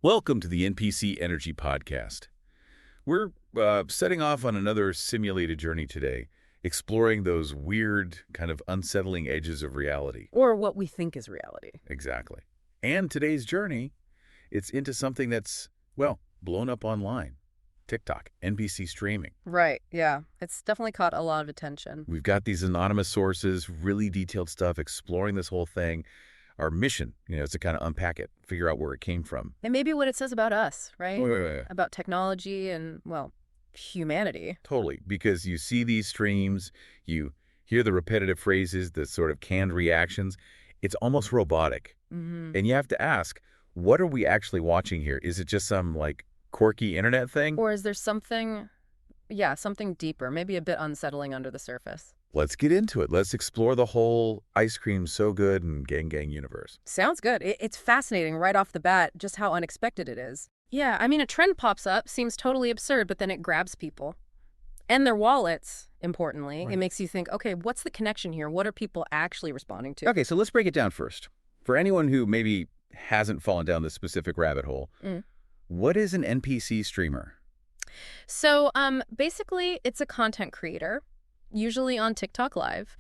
Welcome to the NPC Energy Podcast. We're setting off on another simulated journey today, exploring those weird, kind of unsettling edges of reality. Or what we think is reality. Exactly. And today's journey, it's into something that's, well, blown up online. TikTok, NPC streaming. Right, yeah. It's definitely caught a lot of attention. We've got these anonymous sources, really detailed stuff, exploring this whole thing. Our mission, is to kind of unpack it, figure out where it came from. And maybe what it says about us, right? Wait. About technology and, well, humanity. Totally, because you see these streams, you hear the repetitive phrases, the sort of canned reactions. It's almost robotic. Mm-hmm. And you have to ask, what are we actually watching here? Is it just some, quirky internet thing? Or is there something deeper, maybe a bit unsettling under the surface? Let's get into it. Let's explore the whole ice cream so good and gang universe. Sounds good. It's fascinating right off the bat just how unexpected it is. Yeah, I mean, a trend pops up, seems totally absurd, but then it grabs people. And their wallets, importantly. Right. It makes you think, okay, what's the connection here? What are people actually responding to? Okay, so let's break it down first. For anyone who maybe hasn't fallen down this specific rabbit hole, What is an NPC streamer? So basically, it's a content creator, usually on TikTok Live,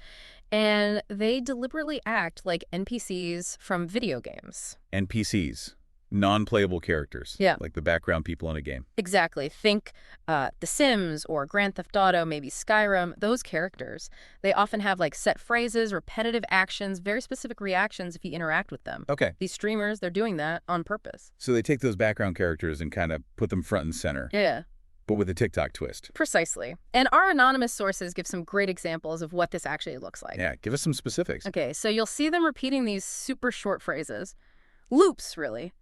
and they deliberately act like NPCs from video games. NPCs, non-playable characters. Yeah. Like the background people in a game. Exactly. Think The Sims or Grand Theft Auto, maybe Skyrim, those characters. They often have set phrases, repetitive actions, very specific reactions if you interact with them. Okay. These streamers, they're doing that on purpose. So they take those background characters and kind of put them front and center. Yeah. But with a TikTok twist. Precisely. And our anonymous sources give some great examples of what this actually looks like. Yeah, give us some specifics. Okay, so you'll see them repeating these super short phrases. Loops, really.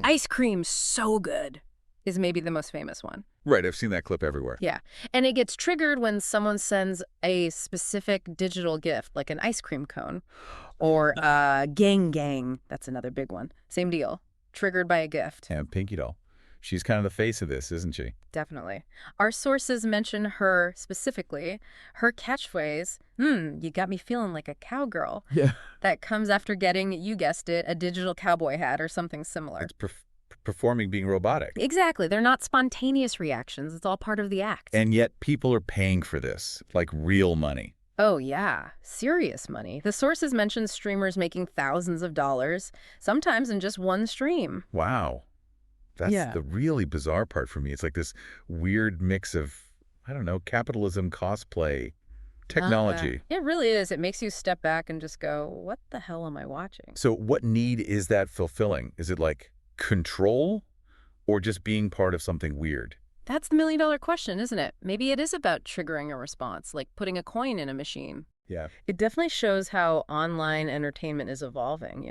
Ice cream so good is maybe the most famous one. Right, I've seen that clip everywhere. Yeah, and it gets triggered when someone sends a specific digital gift, like an ice cream cone, or gang, that's another big one. Same deal, triggered by a gift. Yeah, Pinkydoll. She's kind of the face of this, isn't she? Definitely. Our sources mention her specifically. Her catchphrase, you got me feeling like a cowgirl. Yeah. That comes after getting, you guessed it, a digital cowboy hat or something similar. It's performing being robotic. Exactly. They're not spontaneous reactions. It's all part of the act. And yet people are paying for this, like real money. Oh, yeah. Serious money. The sources mention streamers making thousands of dollars, sometimes in just one stream. Wow. That's Yeah. the really bizarre part for me. It's like this weird mix of, capitalism, cosplay, technology. It really is. It makes you step back and just go, what the hell am I watching? So what need is that fulfilling? Is it like control or just being part of something weird? That's the million-dollar question, isn't it? Maybe it is about triggering a response, like putting a coin in a machine. Yeah. It definitely shows how online entertainment is evolving,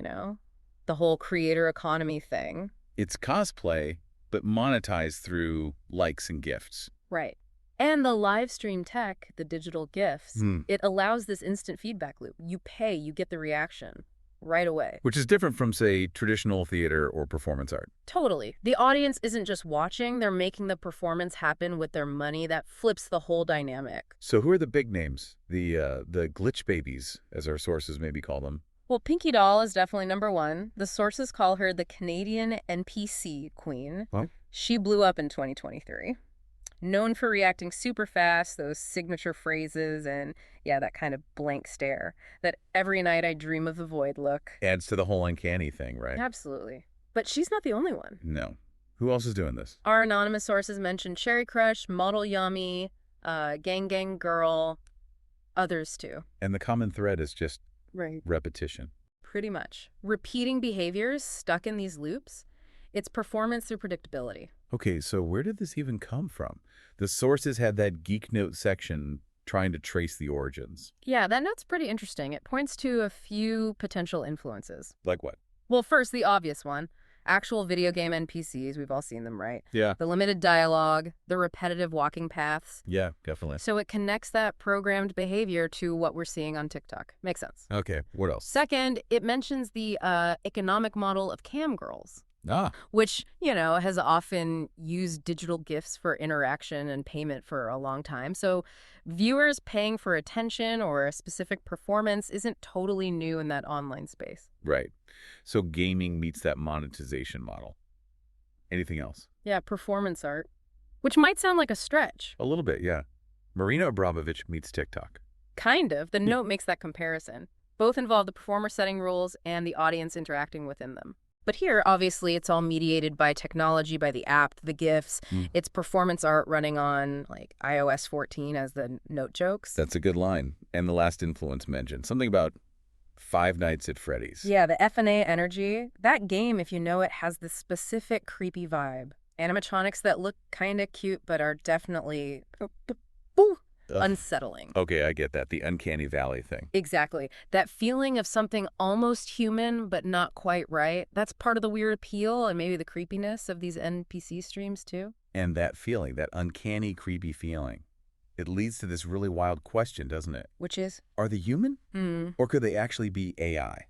The whole creator economy thing. It's cosplay, but monetized through likes and gifts. Right. And the live stream tech, the digital gifts, it allows this instant feedback loop. You pay, you get the reaction right away. Which is different from, say, traditional theater or performance art. Totally. The audience isn't just watching, they're making the performance happen with their money. That flips the whole dynamic. So who are the big names? The glitch babies, as our sources maybe call them. Well, Pinkydoll is definitely number one. The sources call her the Canadian NPC queen. Well, She blew up in 2023. Known for reacting super fast, those signature phrases, and that kind of blank stare. That every night I dream of the void look. adds to the whole uncanny thing, right? Absolutely. But she's not the only one. No. Who else is doing this? Our anonymous sources mentioned Cherry Crush, Model Yummy, Gang Girl, others too. And the common thread is just Right. repetition. Pretty much. Repeating behaviors stuck in these loops. It's performance through predictability. Okay, so where did this even come from? The sources had that Geek Note section trying to trace the origins. Yeah, that note's pretty interesting. It points to a few potential influences. Like what? Well, first, the obvious one. Actual video game NPCs. We've all seen them, right? Yeah. The limited dialogue, the repetitive walking paths. Yeah, definitely. So it connects that programmed behavior to what we're seeing on TikTok. Makes sense. Okay, what else? Second, it mentions the economic model of cam girls. Ah, Which, has often used digital gifts for interaction and payment for a long time. So viewers paying for attention or a specific performance isn't totally new in that online space. right. So gaming meets that monetization model. Anything else? Yeah, performance art. Which might sound like a stretch. A little bit, yeah. Marina Abramovich meets TikTok. Kind of. The note makes that comparison. Both involve the performer setting rules and the audience interacting within them. But here, obviously, it's all mediated by technology, by the app, the GIFs. It's performance art running on, like, iOS 14, as the note jokes. That's a good line. And the last influence mentioned. Something about Five Nights at Freddy's. Yeah, the F&A energy. That game, if you know it, has this specific creepy vibe. Animatronics that look kind of cute, but are definitely unsettling. Okay, I get that. The uncanny valley thing. Exactly. That feeling of something almost human, but not quite right. That's part of the weird appeal and maybe the creepiness of these NPC streams, too. And that feeling, that uncanny, creepy feeling, it leads to this really wild question, doesn't it? Which is? Are they human? Or could they actually be AI?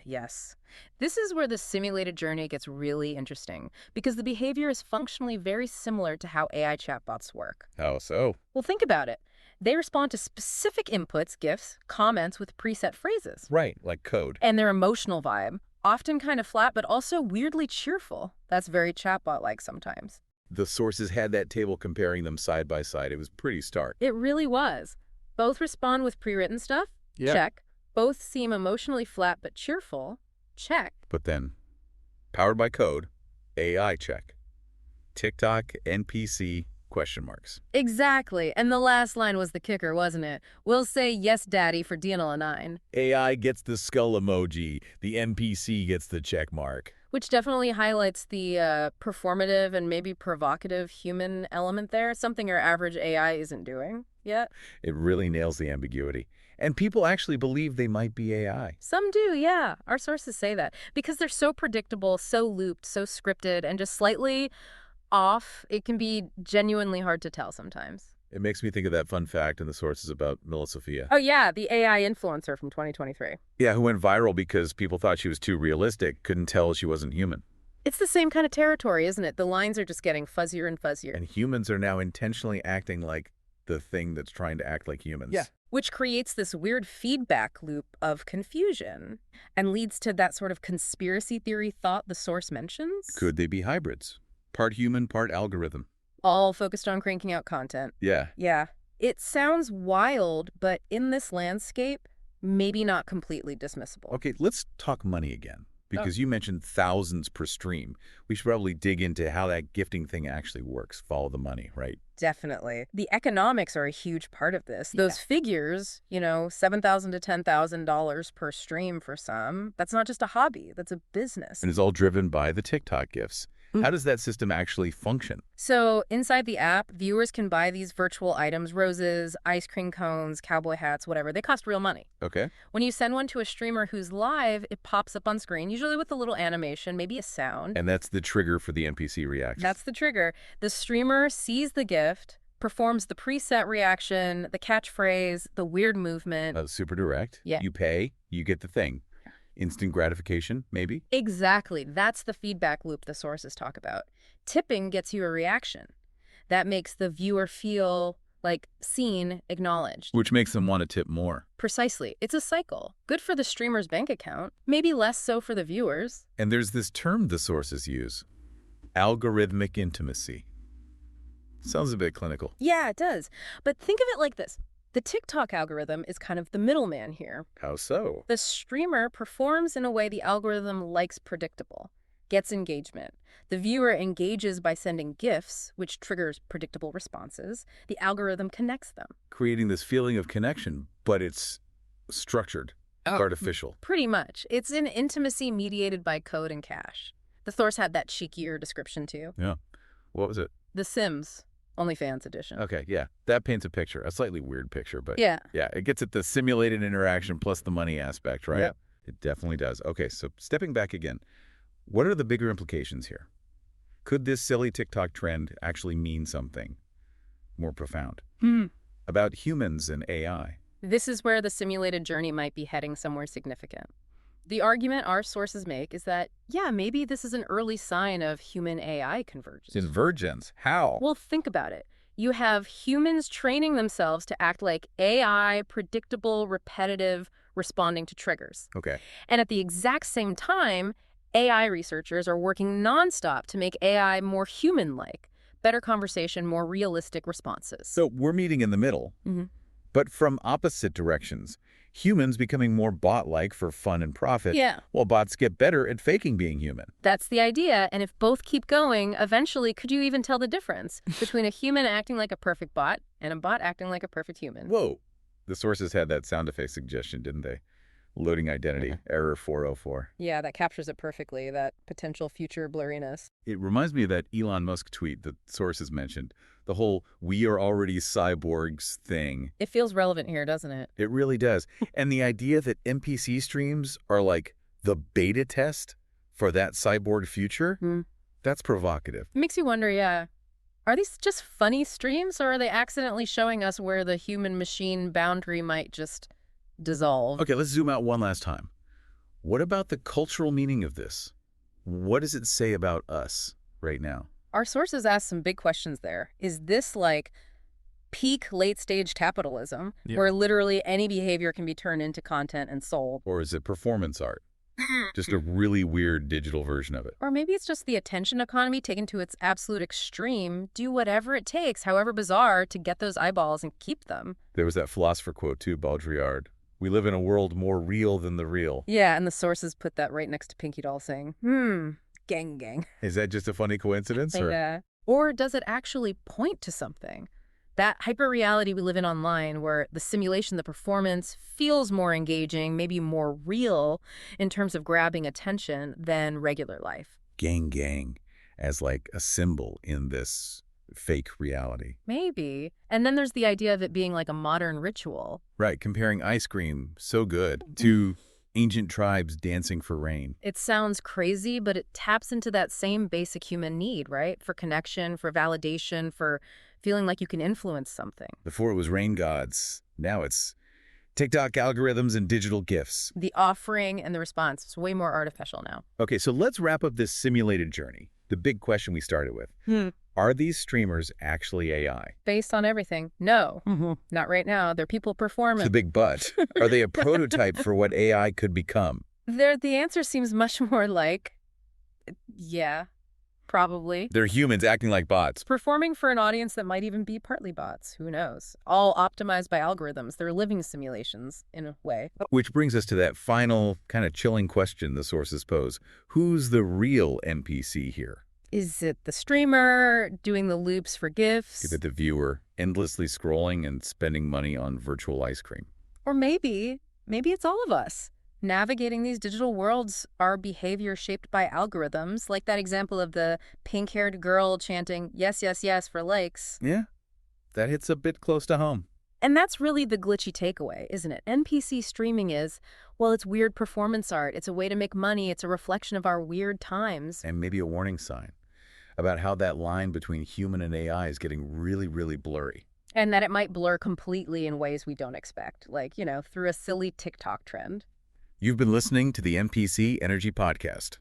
Yes. This is where the simulated journey gets really interesting, because the behavior is functionally very similar to how AI chatbots work. How so? Well, think about it. They respond to specific inputs, GIFs, comments with preset phrases. Right, like code. And their emotional vibe, often kind of flat, but also weirdly cheerful. That's very chatbot-like sometimes. The sources had that table comparing them side by side. It was pretty stark. It really was. Both respond with pre-written stuff? Yeah. Check. Both seem emotionally flat but cheerful? Check. But then, powered by code, AI check. TikTok, NPC, question marks. Exactly. And the last line was the kicker, wasn't it? We'll say yes, daddy, for DNL9. AI gets the skull emoji. The NPC gets the check mark. Which definitely highlights the performative and maybe provocative human element there, something our average AI isn't doing yet. It really nails the ambiguity. And people actually believe they might be AI. Some do, yeah. Our sources say that. Because they're so predictable, so looped, so scripted, and just slightly off, it can be genuinely hard to tell sometimes. It makes me think of that fun fact in the sources about Mila Sofia. Oh, yeah, the AI influencer from 2023. Yeah, who went viral because people thought she was too realistic, couldn't tell she wasn't human. It's the same kind of territory, isn't it? The lines are just getting fuzzier and fuzzier. And humans are now intentionally acting like the thing that's trying to act like humans. Yeah. Which creates this weird feedback loop of confusion and leads to that sort of conspiracy theory thought the source mentions. Could they be hybrids? Part human, part algorithm. All focused on cranking out content. Yeah. Yeah. It sounds wild, but in this landscape, maybe not completely dismissible. Okay, let's talk money again. Because you mentioned thousands per stream. We should probably dig into how that gifting thing actually works. Follow the money, right? Definitely. The economics are a huge part of this. Those figures, you know, $7,000 to $10,000 per stream for some, that's not just a hobby, that's a business. And it's all driven by the TikTok gifts. How does that system actually function? So inside the app, viewers can buy these virtual items, roses, ice cream cones, cowboy hats, whatever. They cost real money. Okay. When you send one to a streamer who's live, it pops up on screen, usually with a little animation, maybe a sound. And that's the trigger for the NPC reaction. That's the trigger. The streamer sees the gift, performs the preset reaction, the catchphrase, the weird movement. Super direct. Yeah. You pay, you get the thing. Instant gratification, maybe? Exactly. That's the feedback loop the sources talk about. Tipping gets you a reaction. That makes the viewer feel like seen, acknowledged. Which makes them want to tip more. Precisely. It's a cycle. Good for the streamer's bank account, maybe less so for the viewers. And there's this term the sources use. Algorithmic intimacy. Sounds a bit clinical. Yeah, it does. But think of it like this. The TikTok algorithm is kind of the middleman here. How so? The streamer performs in a way the algorithm likes predictable, gets engagement. The viewer engages by sending GIFs, which triggers predictable responses. The algorithm connects them. Creating this feeling of connection, but it's structured, artificial. Pretty much. It's an intimacy mediated by code and cache. The source had that cheekier description too. Yeah. What was it? The Sims. OnlyFans edition. Okay, yeah. That paints a picture. A slightly weird picture, but yeah, it gets at the simulated interaction plus the money aspect, right? Yeah. It definitely does. Okay, so stepping back again, what are the bigger implications here? Could this silly TikTok trend actually mean something more profound about humans and AI? This is where the simulated journey might be heading somewhere significant. The argument our sources make is that, yeah, maybe this is an early sign of human-AI convergence. Convergence? How? Well, think about it. You have humans training themselves to act like AI, predictable, repetitive, responding to triggers. Okay. And at the exact same time, AI researchers are working nonstop to make AI more human-like, better conversation, more realistic responses. So we're meeting in the middle, but from opposite directions. Humans becoming more bot-like for fun and profit, Yeah. while bots get better at faking being human. That's the idea, and if both keep going, eventually could you even tell the difference between a human acting like a perfect bot and a bot acting like a perfect human? Whoa. The sources had that sound effect suggestion, didn't they? Loading identity, error 404. Yeah, that captures it perfectly, that potential future blurriness. It reminds me of that Elon Musk tweet that sources mentioned, the whole "we are already cyborgs" thing. It feels relevant here, doesn't it? It really does. And the idea that NPC streams are like the beta test for that cyborg future, that's provocative. It makes you wonder, yeah, are these just funny streams, or are they accidentally showing us where the human-machine boundary might just dissolve? Okay, let's zoom out one last time. What about the cultural meaning of this? What does it say about us right now? Our sources ask some big questions there. Is this like peak late-stage capitalism, where literally any behavior can be turned into content and sold? Or is it performance art? Just a really weird digital version of it. Or maybe it's just the attention economy taken to its absolute extreme. Do whatever it takes, however bizarre, to get those eyeballs and keep them. There was that philosopher quote too, Baudrillard. We live in a world more real than the real. Yeah, and the sources put that right next to Pinkydoll saying, gang gang. Is that just a funny coincidence? Yeah. Or does it actually point to something? That hyper-reality we live in online, where the simulation, the performance feels more engaging, maybe more real in terms of grabbing attention than regular life. Gang as like a symbol in this fake reality. Maybe. And then there's the idea of it being like a modern ritual. Right, comparing ice cream, so good, to ancient tribes dancing for rain. It sounds crazy, but it taps into that same basic human need, right? For connection, for validation, for feeling like you can influence something. Before it was rain gods, now it's TikTok algorithms and digital gifts. The offering and the response is way more artificial now. Okay, so let's wrap up this simulated journey. The big question we started with. Are these streamers actually AI? Based on everything, no. Not right now. They're people performing. The big but. Are they a prototype for what AI could become? The answer seems much more like, yeah, probably. They're humans acting like bots. Performing for an audience that might even be partly bots. Who knows? All optimized by algorithms. They're living simulations, in a way. Which brings us to that final, kind of chilling question the sources pose. Who's the real NPC here? Is it the streamer doing the loops for gifts? Is it the viewer endlessly scrolling and spending money on virtual ice cream? Or maybe it's all of us. Navigating these digital worlds, our behavior shaped by algorithms, like that example of the pink-haired girl chanting, yes, yes, yes, for likes. Yeah, that hits a bit close to home. And that's really the glitchy takeaway, isn't it? NPC streaming is, well, it's weird performance art. It's a way to make money. It's a reflection of our weird times. And maybe a warning sign about how that line between human and AI is getting really, really blurry. And that it might blur completely in ways we don't expect, like, through a silly TikTok trend. You've been listening to the NPC Energy Podcast.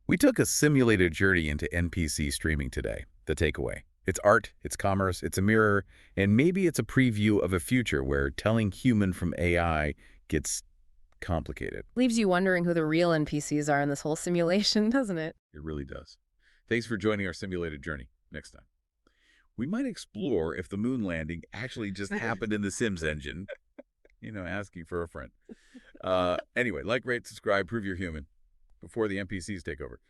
We took a simulated journey into NPC streaming today. The takeaway: it's art, it's commerce, it's a mirror, and maybe it's a preview of a future where telling human from AI gets complicated. Leaves you wondering who the real NPCs are in this whole simulation, doesn't it? It really does. Thanks for joining our simulated journey. Next time, we might explore if the moon landing actually just happened in the Sims engine. Asking for a friend. Anyway, like, rate, subscribe, prove you're human before the NPCs take over.